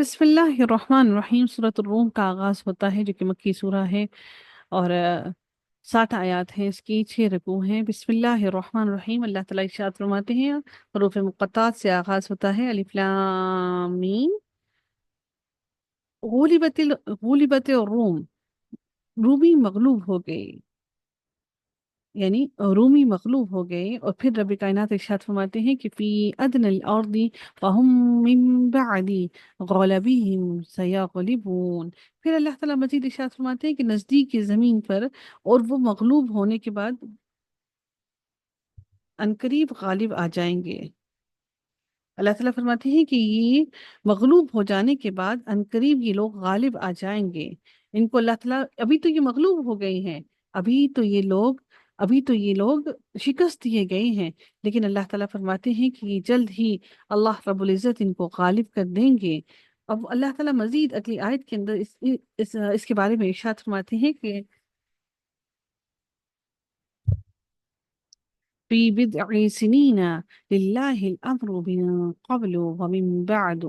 بسم اللہ الرحمن الرحیم۔ سورۃ الروم کا آغاز ہوتا ہے جو کہ مکی سورہ ہے، اور 60 آیات ہیں، اس کی 6 رکوع ہیں۔ بسم اللہ الرحمن الرحیم، اللہ تعالیٰ ارشاد فرماتے ہیں، حروف مقطعات سے آغاز ہوتا ہے، الف لام میم۔ غلبت الروم، رومی مغلوب ہو گئے، یعنی رومی مغلوب ہو گئے۔ اور پھر رب کائنات ارشاد فرماتے ہیں کہ فی ادن الارض فہم من بعد غلبہم سیغلبون۔ پھر اللہ تعالیٰ مزید ارشاد فرماتے ہیں کہ نزدیک کی زمین پر اور وہ مغلوب ہونے کے بعد عنقریب غالب آ جائیں گے۔ اللہ تعالیٰ فرماتے ہیں کہ یہ مغلوب ہو جانے کے بعد عنقریب یہ لوگ غالب آ جائیں گے۔ ان کو اللہ تعالیٰ، ابھی تو یہ مغلوب ہو گئے ہیں، ابھی تو یہ لوگ ابھی تو یہ لوگ شکست دیے گئے ہیں، لیکن اللہ تعالیٰ فرماتے ہیں کہ جلد ہی اللہ رب العزت ان کو غالب کر دیں گے۔ اب اللہ تعالیٰ مزید اگلی آیت کے اندر اس کے بارے میں ارشاد فرماتے ہیں کہ في بضع سنين لله الأمر من قبل ومن بعد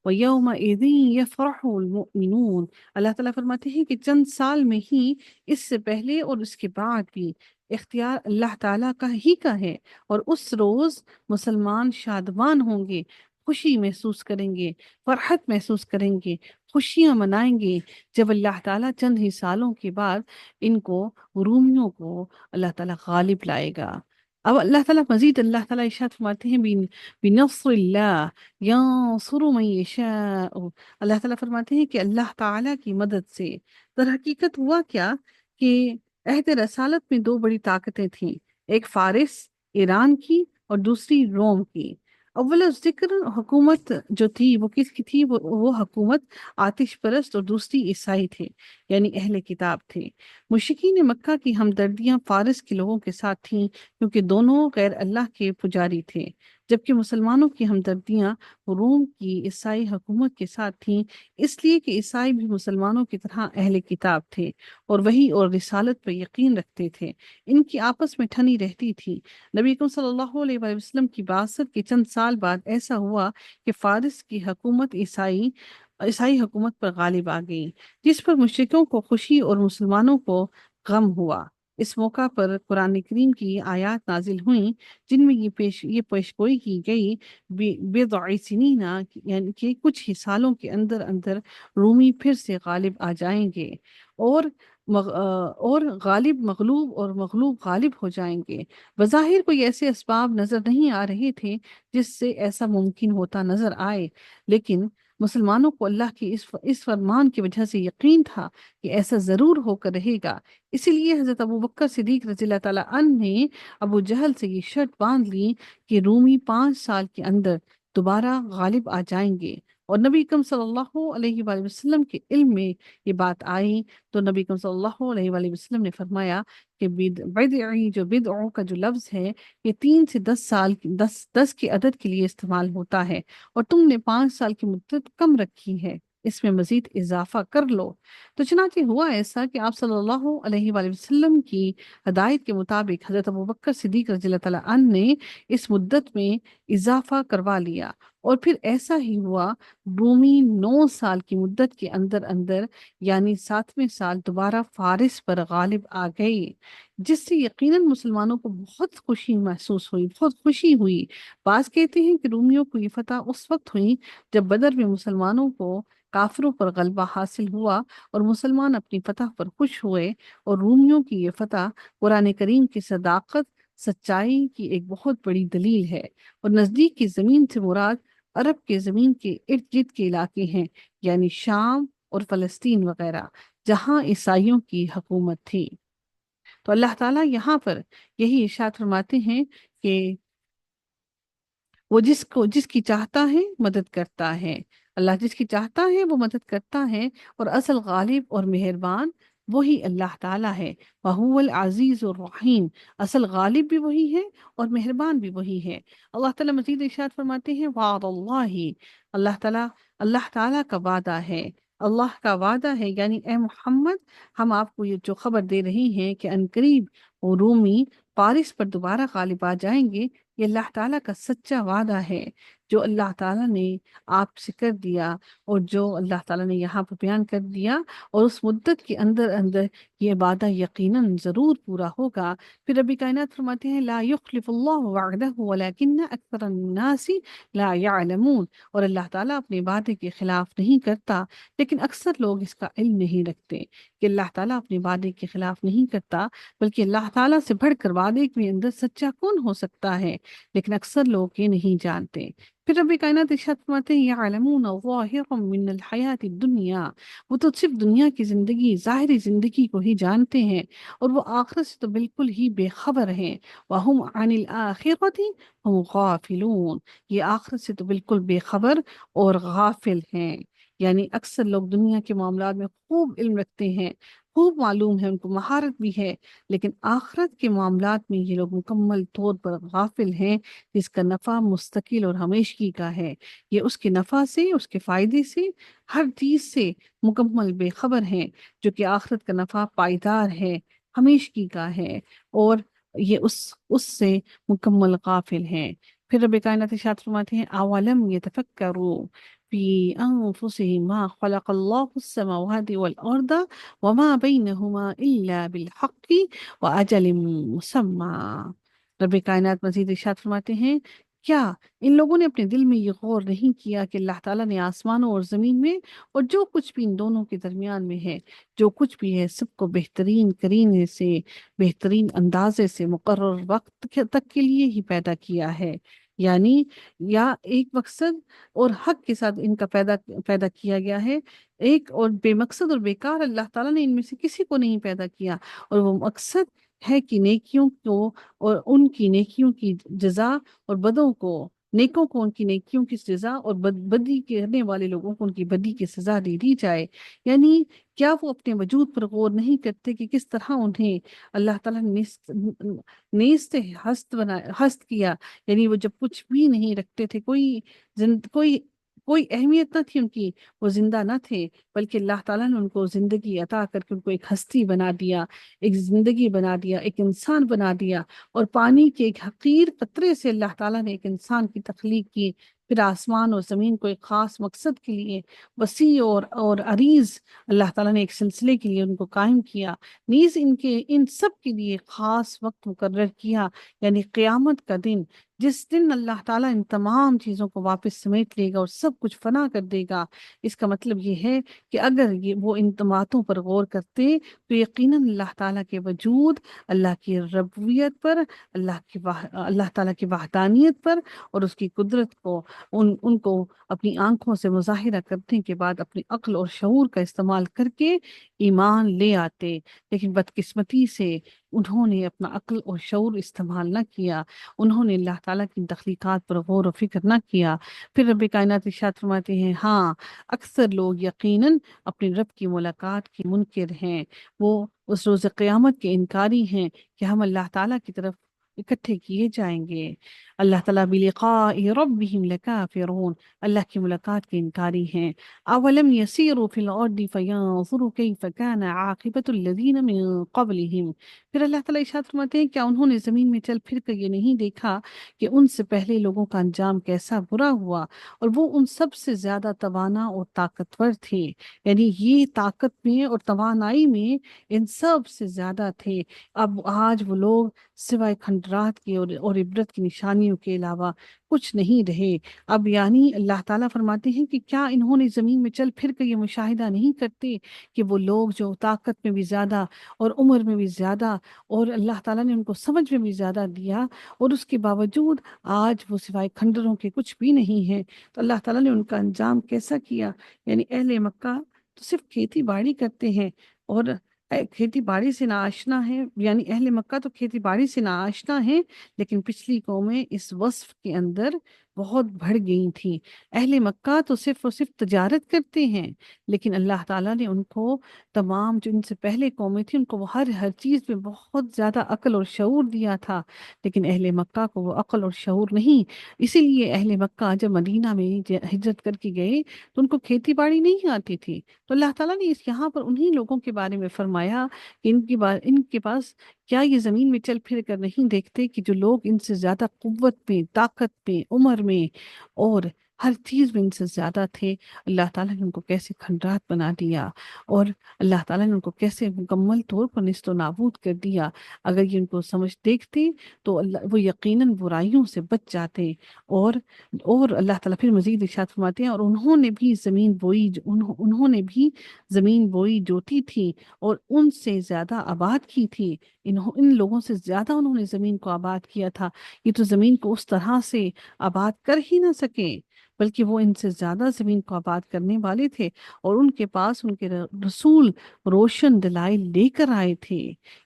ويومئذ يفرح المؤمنون۔ اللہ تعالیٰ فرماتے ہیں کہ چند سال میں ہی، اس سے پہلے اور اس کے بعد بھی، اختیار اللہ تعالیٰ کا ہی کا ہے، اور اس روز مسلمان شادمان ہوں گے، خوشی محسوس کریں گے، فرحت محسوس کریں گے، خوشیاں منائیں گے، جب اللہ تعالیٰ چند ہی سالوں کے بعد ان کو، رومیوں کو، اللہ تعالیٰ غالب لائے گا۔ اب اللہ تعالیٰ مزید اللہ تعالیٰ ارشاد فرماتے ہیں بنصر اللہ ینصر من یشاء۔ اللہ تعالیٰ فرماتے ہیں کہ اللہ تعالیٰ کی مدد سے، در حقیقت ہوا کیا کہ عہد رسالت میں 2 بڑی طاقتیں تھیں، ایک فارس ایران کی اور دوسری روم کی۔ اول ذکر حکومت جو تھی وہ کس کی تھی؟ وہ حکومت آتش پرست اور دوسری عیسائی تھے، یعنی اہل کتاب تھے۔ مشرکین مکہ کی ہمدردیاں فارس کے لوگوں کے ساتھ تھیں، کیونکہ دونوں غیر اللہ کے پجاری تھے، جبکہ مسلمانوں کی ہمدردیاں روم کی عیسائی حکومت کے ساتھ تھیں، اس لیے کہ عیسائی بھی مسلمانوں کی طرح اہل کتاب تھے اور وحی اور رسالت پر یقین رکھتے تھے۔ ان کی آپس میں ٹھنی رہتی تھی۔ نبی اکرم صلی اللہ علیہ وآلہ وسلم کی بعثت کے چند سال بعد ایسا ہوا کہ فارس کی حکومت عیسائی حکومت پر غالب آ گئی، جس پر مشرکوں کو خوشی اور مسلمانوں کو غم ہوا۔ اس موقع پر قرآن کریم کی آیات نازل ہوئیں جن میں یہ پیشگوئی کی گئی بضع سنین، یعنی کہ کچھ ہی سالوں کے اندر اندر رومی پھر سے غالب آ جائیں گے، اور اور غالب مغلوب اور مغلوب غالب ہو جائیں گے۔ بظاہر کوئی ایسے اسباب نظر نہیں آ رہے تھے جس سے ایسا ممکن ہوتا نظر آئے، لیکن مسلمانوں کو اللہ کی اس فرمان کی وجہ سے یقین تھا کہ ایسا ضرور ہو کر رہے گا۔ اسی لیے حضرت ابو بکر صدیق رضی اللہ تعالیٰ عنہ نے ابو جہل سے یہ شرط باندھ لی کہ رومی 5 سال کے اندر دوبارہ غالب آ جائیں گے، اور نبی اکرم صلی اللہ علیہ وآلہ وسلم کے علم میں یہ بات آئی تو نبی اکرم صلی اللہ علیہ وآلہ وسلم نے فرمایا کہ بدعی، جو بدعوں کا جو لفظ ہے، یہ 3 سے 10 سال، 10 کے عدد کے لیے استعمال ہوتا ہے، اور تم نے 5 سال کی مدت کم رکھی ہے، اس میں مزید اضافہ کر لو۔ تو چنانچہ ہوا ایسا کہ آپ صلی اللہ علیہ وآلہ وسلم کی ہدایت کے مطابق حضرت ابوبکر صدیق رضی اللہ تعالیٰ عنہ نے اس مدت میں اضافہ کروا لیا، اور پھر ایسا ہی ہوا، رومی 9 سال کی مدت کے اندر اندر، یعنی 7ویں سال دوبارہ فارس پر غالب آ گئے، جس سے یقیناً مسلمانوں کو بہت خوشی محسوس ہوئی، بہت خوشی ہوئی۔ بعض کہتے ہیں کہ رومیوں کو یہ فتح اس وقت ہوئی جب بدر میں مسلمانوں کو کافروں پر غلبہ حاصل ہوا اور مسلمان اپنی فتح پر خوش ہوئے، اور رومیوں کی یہ فتح قرآن کریم کی صداقت، سچائی کی ایک بہت بڑی دلیل ہے۔ اور نزدیک کی زمین سے مراد عرب کے زمین کے ارد گرد کے علاقے ہیں، یعنی شام اور فلسطین وغیرہ، جہاں عیسائیوں کی حکومت تھی۔ تو اللہ تعالیٰ یہاں پر یہی ارشاد فرماتے ہیں کہ وہ جس کی چاہتا ہے مدد کرتا ہے، اللہ جس کی چاہتا ہے وہ مدد کرتا ہے، اور اصل غالب اور مہربان وہی اللہ تعالیٰ ہے۔ وَهُوَ الْعَزِيزُ الرَّحِيمُ، اصل غالب بھی وہی ہے اور مہربان بھی وہی ہے۔ اللہ تعالیٰ مزید ارشاد فرماتے ہیں وعد اللہ، اللہ تعالیٰ کا وعدہ ہے، اللہ کا وعدہ ہے، یعنی اے محمد، ہم آپ کو یہ جو خبر دے رہی ہیں کہ عنقریب وہ رومی پارس پر دوبارہ غالب آ جائیں گے، یہ اللہ تعالیٰ کا سچا وعدہ ہے۔ جو اللہ تعالیٰ نے آپ سے کر دیا اور جو اللہ تعالیٰ نے یہاں پر بیان کر دیا، اور اس مدت کے اندر اندر یہ وعدہ یقیناً ضرور پورا ہوگا۔ پھر رب کائنات فرماتے ہیں لا یخلف اللہ وعدہ ولکن اکثر الناس لا یعلمون، اور اللہ تعالیٰ اپنے وعدے کے خلاف نہیں کرتا، لیکن اکثر لوگ اس کا علم نہیں رکھتے کہ اللہ تعالیٰ اپنے وعدے کے خلاف نہیں کرتا، بلکہ اللہ تعالیٰ سے بڑھ کر وعدے کے اندر سچا کون ہو سکتا ہے، لیکن اکثر لوگ یہ نہیں جانتے۔ پھر رب کائنات ارشاد فرماتے ہیں یعلمون ظاہرا من الحیات الدنیا، وہ تو صرف دنیا کی زندگی، ظاہری زندگی کو ہی جانتے ہیں، اور وہ آخرت سے تو بالکل ہی بے خبر ہیں۔ وَهُمْ عَنِ الْآخِرَةِ هُمْ غافلون، یہ آخرت سے تو بالکل بے خبر اور غافل ہیں۔ یعنی اکثر لوگ دنیا کے معاملات میں خوب علم رکھتے ہیں، خوب معلوم ہے، ان کو مہارت بھی ہے، لیکن آخرت کے معاملات میں یہ لوگ مکمل طور پر غافل ہیں، جس کا نفع مستقل اور ہمیشگی کا ہے۔ یہ اس کے نفع سے، اس کے فائدے سے، ہر چیز سے مکمل بے خبر ہیں، جو کہ آخرت کا نفع پائیدار ہے، ہمیشگی کا ہے، اور یہ اس سے مکمل غافل ہیں۔ پھر رب کائنات ارشاد فرماتے ہیں اولم یتفکروا فی انفسهم ما خلق اللہ السماوات والارض وما بینہما الا بالحق واجل مسمى۔ رب کائنات مزید ارشاد فرماتے ہیں کیا ان لوگوں نے اپنے دل میں یہ غور نہیں کیا کہ اللہ تعالیٰ نے آسمانوں اور زمین میں اور جو کچھ بھی ان دونوں کے درمیان میں ہے، جو کچھ بھی ہے، سب کو بہترین کرینے سے، بہترین اندازے سے، مقرر وقت تک کے لیے ہی پیدا کیا ہے۔ یعنی یا ایک مقصد اور حق کے ساتھ ان کا پیدا کیا گیا ہے، ایک اور بے مقصد اور بیکار اللہ تعالیٰ نے ان میں سے کسی کو نہیں پیدا کیا، اور وہ مقصد ہے کہ نیکیوں کو اور ان کی نیکیوں کی جزا، اور بدوں کو، نیکوں کو ان کی نیکیوں کی سزا، اور بدی کرنے والے لوگوں کو ان کی بدی کی سزا دے دی جائے۔ یعنی کیا وہ اپنے وجود پر غور نہیں کرتے کہ کس طرح انہیں اللہ تعالیٰ نے نیست ہست کیا، یعنی وہ جب کچھ بھی نہیں رکھتے تھے، کوئی اہمیت نہ تھی ان کی، وہ زندہ نہ تھے، بلکہ اللہ تعالیٰ نے ان کو زندگی عطا کر کے ان کو ایک ہستی بنا دیا، ایک زندگی بنا دیا، ایک انسان بنا دیا، اور پانی کے ایک حقیر قطرے سے اللہ تعالیٰ نے ایک انسان کی تخلیق کی۔ پھر آسمان اور زمین کو ایک خاص مقصد کے لیے وسیع اور عریض اللہ تعالیٰ نے ایک سلسلے کے لیے ان کو قائم کیا، نیز ان سب کے لیے خاص وقت مقرر کیا، یعنی قیامت کا دن، جس دن اللہ تعالیٰ ان تمام چیزوں کو واپس سمیٹ لے گا اور سب کچھ فنا کر دے گا۔ اس کا مطلب یہ ہے کہ اگر وہ ان باتوں پر غور کرتے تو یقیناً اللہ تعالیٰ کے وجود، اللہ کی ربوبیت پر، اللہ تعالیٰ کی وحدانیت پر اور اس کی قدرت کو، ان کو اپنی آنکھوں سے مظاہرہ کرنے کے بعد اپنی عقل اور شعور کا استعمال کر کے ایمان لے آتے، لیکن بدقسمتی سے انہوں نے اپنا عقل اور شعور استعمال نہ کیا، انہوں نے اللہ تعالیٰ کی تخلیقات پر غور و فکر نہ کیا۔ پھر رب کائنات ارشاد فرماتے ہیں ہاں اکثر لوگ یقیناً اپنے رب کی ملاقات کی منکر ہیں، وہ اس روز قیامت کے انکاری ہیں کہ ہم اللہ تعالیٰ کی طرف اکٹھے کیے جائیں گے۔ اللہ تعالیٰ بلقاء ربهم لکافرون، اللہ کی ملاقات کے انکاری ہیں۔ اولم یسیروا فی الارض فینظروا کیف کان عاقبۃ الذین من قبلہم۔ پھر اللہ تعالیٰ ارشاد فرماتے ہیں کیا انہوں نے زمین میں چل پھر کر یہ نہیں دیکھا کہ ان سے پہلے لوگوں کا انجام کیسا برا ہوا، اور وہ ان سب سے زیادہ توانا اور طاقتور تھے، یعنی یہ طاقت میں اور توانائی میں ان سب سے زیادہ تھے۔ اب آج وہ لوگ سوائے کھنڈرات کی اور عبرت کی نشانیوں کے علاوہ کچھ نہیں رہے۔ اب یعنی اللہ تعالیٰ فرماتے ہیں کہ کیا انہوں نے زمین میں چل پھر کر یہ مشاہدہ نہیں کرتے کہ وہ لوگ جو طاقت میں بھی زیادہ اور عمر میں بھی زیادہ، اور اللہ تعالیٰ نے ان کو سمجھ میں بھی زیادہ دیا، اور اس کے باوجود آج وہ سوائے کھنڈروں کے کچھ بھی نہیں ہیں، تو اللہ تعالیٰ نے ان کا انجام کیسا کیا۔ یعنی اہل مکہ تو صرف کھیتی باڑی کرتے ہیں اور کھیتی باڑی سے ناآشنا ہے، یعنی اہل مکہ تو کھیتی باڑی سے ناآشنا ہیں، لیکن پچھلی قومیں اس وصف کے اندر بہت بڑھ گئی تھیں۔ اہل مکہ تو صرف اور صرف تجارت کرتے ہیں، لیکن اللہ تعالیٰ نے ان کو تمام جو ان سے پہلے قومیں تھیں ان کو وہ ہر چیز میں بہت زیادہ عقل اور شعور دیا تھا، لیکن اہل مکہ کو وہ عقل اور شعور نہیں۔ اسی لیے اہل مکہ جب مدینہ میں ہجرت کر کے گئے تو ان کو کھیتی باڑی نہیں آتی تھی، تو اللہ تعالیٰ نے یہاں پر انہی لوگوں کے بارے میں فرمایا کہ ان کے پاس کیا یہ زمین میں چل پھر کر نہیں دیکھتے کہ جو لوگ ان سے زیادہ قوت میں، طاقت میں، عمر میں اور ہر چیز میں ان سے زیادہ تھے، اللہ تعالیٰ نے ان کو کیسے کھنڈرات بنا دیا، اور اللہ تعالیٰ نے ان کو کیسے مکمل طور پر نیست و نابود کر دیا۔ اگر یہ ان کو سمجھ دیکھتے تو وہ یقیناً برائیوں سے بچ جاتے۔ اور اللہ تعالیٰ پھر مزید ارشاد فرماتے ہیں، اور انہوں نے بھی زمین بوئی، انہوں نے بھی زمین بوئی جوتی تھی اور ان سے زیادہ آباد کی تھی۔ ان لوگوں سے زیادہ انہوں نے زمین کو آباد کیا تھا۔ یہ تو زمین کو اس طرح سے آباد کر ہی نہ سکے، بلکہ وہ ان سے زیادہ زمین کو آباد کرنے والے تھے، اور ان کے پاس ان کے رسول روشن دلائل لے کر آئے تھے،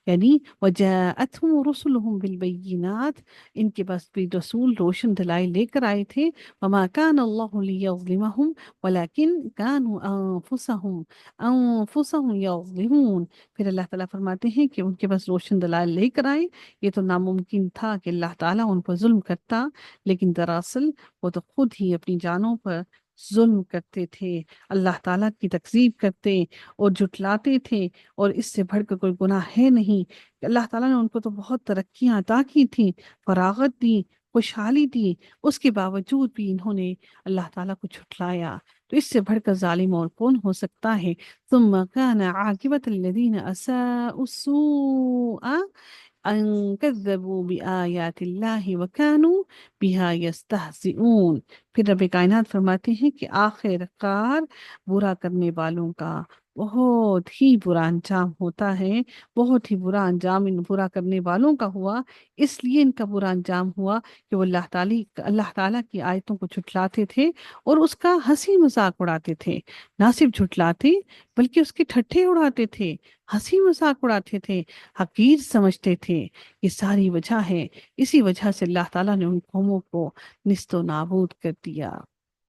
یعنی وَجَاءَتْهُمْ رُسُلُهُمْ بِالْبَيِّنَاتِ، ان کے پاس بھی رسول روشن دلائل لے کر آئے تھے۔ وَمَا كَانَ اللَّهُ لِيَظْلِمَهُمْ وَلَكِنْ كَانُوا أَنفُسَهُمْ يَظْلِمُونَ۔ پھر اللہ تعالیٰ فرماتے ہیں کہ ان کے پاس روشن دلائل لے کر آئے، یہ تو ناممکن تھا کہ اللہ تعالیٰ ان پر ظلم کرتا، لیکن دراصل وہ تو خود ہی اپنی جانوں پر ظلم کرتے تھے، اللہ تعالیٰ کی تکذیب کرتے اور جھٹلاتے تھے، اور اس سے بڑھ کر کوئی گناہ ہے نہیں کہ اللہ تعالیٰ نے ان کو تو بہت ترقیاں عطا کی تھیں، فراغت دی، خوشحالی دی، اس کے باوجود بھی انہوں نے اللہ تعالیٰ کو جھٹلایا۔ تو اس سے بڑھ کر ظالم اور کون ہو سکتا ہے؟ ثم كان عاقبة الذين اساءوا السوء ان كذبوا بآیات اللہ وكانوا بها يستہزئون۔ پھر رب کائنات فرماتے ہیں کہ آخر کار برا کرنے والوں کا بہت ہی برا انجام ہوتا ہے، بہت ہی برا انجام ان برا کرنے والوں کا ہوا۔ اس لیے ان کا برا انجام ہوا کہ وہ اللہ تعالیٰ کی آیتوں کو جھٹلاتے تھے اور اس کا ہنسی مذاق اڑاتے تھے، نہ صرف جھٹلاتے بلکہ اس کے ٹھٹھے اڑاتے تھے، ہنسی مذاق اڑاتے تھے، حقیر سمجھتے تھے۔ یہ ساری وجہ ہے، اسی وجہ سے اللہ تعالیٰ نے ان قوموں کو نیست و نابود کر دیا۔